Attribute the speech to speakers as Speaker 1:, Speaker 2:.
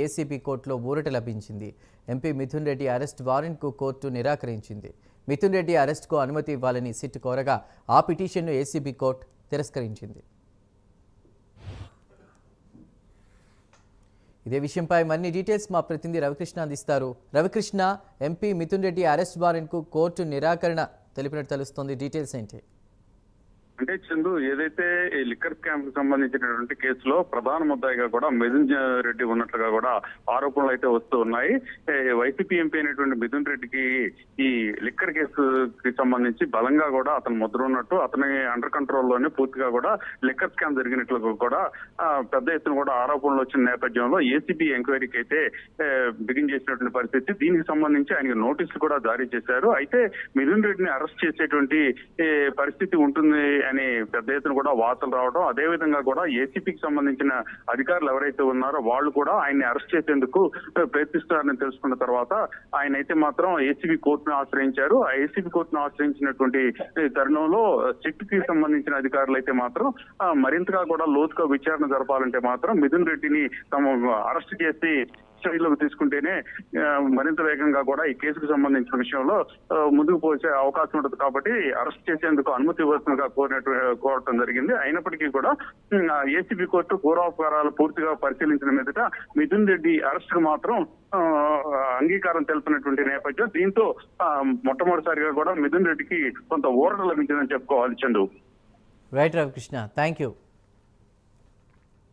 Speaker 1: ACB కోర్టులో ఊరట లభించింది. ఎంపీ మిథున్ రెడ్డి అరెస్ట్ వారెంట్కు కోర్టు నిరాకరించింది. మిథున్ రెడ్డి అరెస్ట్కు అనుమతి ఇవ్వాలని సిట్ కోరగా ఆ పిటిషన్ను ఏసీబీ కోర్టు తిరస్కరించింది. ఇదే విషయంపై మరిన్ని డీటెయిల్స్ మా ప్రతినిధి రవికృష్ణ అందిస్తారు. రవికృష్ణ, ఎంపీ మిథున్ రెడ్డి అరెస్ట్ వారెంట్కు కోర్టు నిరాకరణ తెలిపినట్టు తెలుస్తోంది. డీటెయిల్స్ ఏంటి?
Speaker 2: అంటే చందు, ఏదైతే ఈ లిక్కర్ స్కామ్ కి సంబంధించినటువంటి కేసులో ప్రధాన ముద్దాయిగా కూడా మిథున్ రెడ్డి ఉన్నట్లుగా కూడా ఆరోపణలు అయితే వస్తూ ఉన్నాయి. వైసీపీ ఎంపీ అయినటువంటి మిథున్ రెడ్డికి ఈ లిక్కర్ కేసుకి సంబంధించి బలంగా కూడా అతను ముద్ర ఉన్నట్టు, అతని అండర్ కంట్రోల్ లోనే పూర్తిగా కూడా లిక్కర్ స్కామ్ జరిగినట్లు కూడా పెద్ద ఎత్తున కూడా ఆరోపణలు వచ్చిన నేపథ్యంలో ఏసీబీ ఎంక్వైరీకి అయితే బిగిన్ చేసినటువంటి పరిస్థితి. దీనికి సంబంధించి ఆయనకి నోటీసులు కూడా జారీ చేశారు. అయితే మిథున్ రెడ్డిని అరెస్ట్ చేసేటువంటి పరిస్థితి ఉంటుంది అని పెద్ద ఎత్తున కూడా వార్తలు రావడం, అదే విధంగా కూడా ఏసీపీకి సంబంధించిన అధికారులు ఎవరైతే ఉన్నారో వాళ్ళు కూడా ఆయన్ని అరెస్ట్ చేసేందుకు ప్రయత్నిస్తున్నారని తెలుసుకున్న తర్వాత ఆయన అయితే మాత్రం ఏసీబీ కోర్టును ఆశ్రయించారు. ఆ ఏసీబీ కోర్టును ఆశ్రయించినటువంటి తరుణంలో సిట్ కి సంబంధించిన అధికారులు అయితే మాత్రం మరింతగా కూడా లోతుగా విచారణ జరపాలంటే మాత్రం మిథున్ రెడ్డిని తమ అరెస్ట్ చేసి చర్యలకు తీసుకుంటేనే మరింత వేగంగా కూడా ఈ కేసుకు సంబంధించిన విషయంలో ముందుకు పోసే అవకాశం ఉంటుంది. కాబట్టి అరెస్ట్ చేసేందుకు అనుమతి ఇవ్వాల్సిందిగా కోరటం జరిగింది. అయినప్పటికీ కూడా ఏసీబీ కోర్టు పూర్వాపకారాలు పూర్తిగా పరిశీలించిన మీదట మిథున్ రెడ్డి అరెస్ట్ కు మాత్రం అంగీకారం తెలిపినటువంటి నేపథ్యం. దీంతో మొట్టమొదటిసారిగా కూడా మిథున్ రెడ్డికి కొంత ఊరట లభించిందని చెప్పుకోవాలి. Chandu.
Speaker 1: Right Ravikrishna, thank you.